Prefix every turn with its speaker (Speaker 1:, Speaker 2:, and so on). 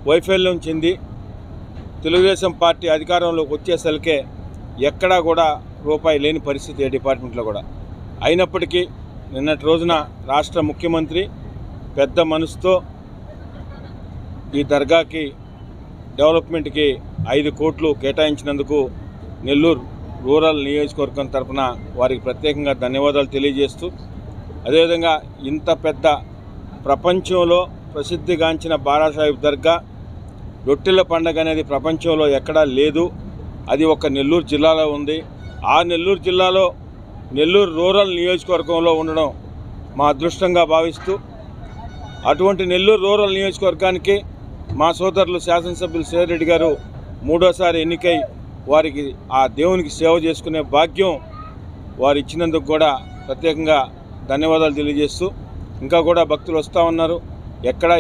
Speaker 1: వైఫల్యం చెంది తెలుగుదేశం పార్టీ అధికారంలోకి వచ్చేసరికే ఎక్కడా కూడా రూపాయి లేని పరిస్థితి ఏ డిపార్ట్మెంట్లో కూడా. అయినప్పటికీ నిన్నటి రోజున రాష్ట్ర ముఖ్యమంత్రి పెద్ద మనసుతో ఈ దర్గాకి డెవలప్మెంట్కి 5 కోట్లు కేటాయించినందుకు నెల్లూరు రూరల్ నియోజకవర్గం తరఫున వారికి ప్రత్యేకంగా ధన్యవాదాలు తెలియజేస్తూ, అదేవిధంగా ఇంత పెద్ద ప్రపంచంలో ప్రసిద్ధిగాంచిన బారాసాహిబ్ దర్గా రొట్టెల పండుగ అనేది ప్రపంచంలో ఎక్కడా లేదు. అది ఒక నెల్లూరు జిల్లాలో ఉంది. ఆ నెల్లూరు జిల్లాలో నెల్లూరు రూరల్ నియోజకవర్గంలో ఉండడం మా అదృష్టంగా భావిస్తూ, అటువంటి నెల్లూరు రూరల్ నియోజకవర్గానికి మా సోదరులు శాసనసభ్యులు సేరెడ్డి గారు 3వ సారి ఎన్నికై వారికి ఆ దేవునికి సేవ చేసుకునే భాగ్యం వారు ఇచ్చినందుకు కూడా ప్రత్యేకంగా ధన్యవాదాలు తెలియజేస్తూ, ఇంకా కూడా భక్తులు వస్తూ ఉన్నారు. ఎక్కడ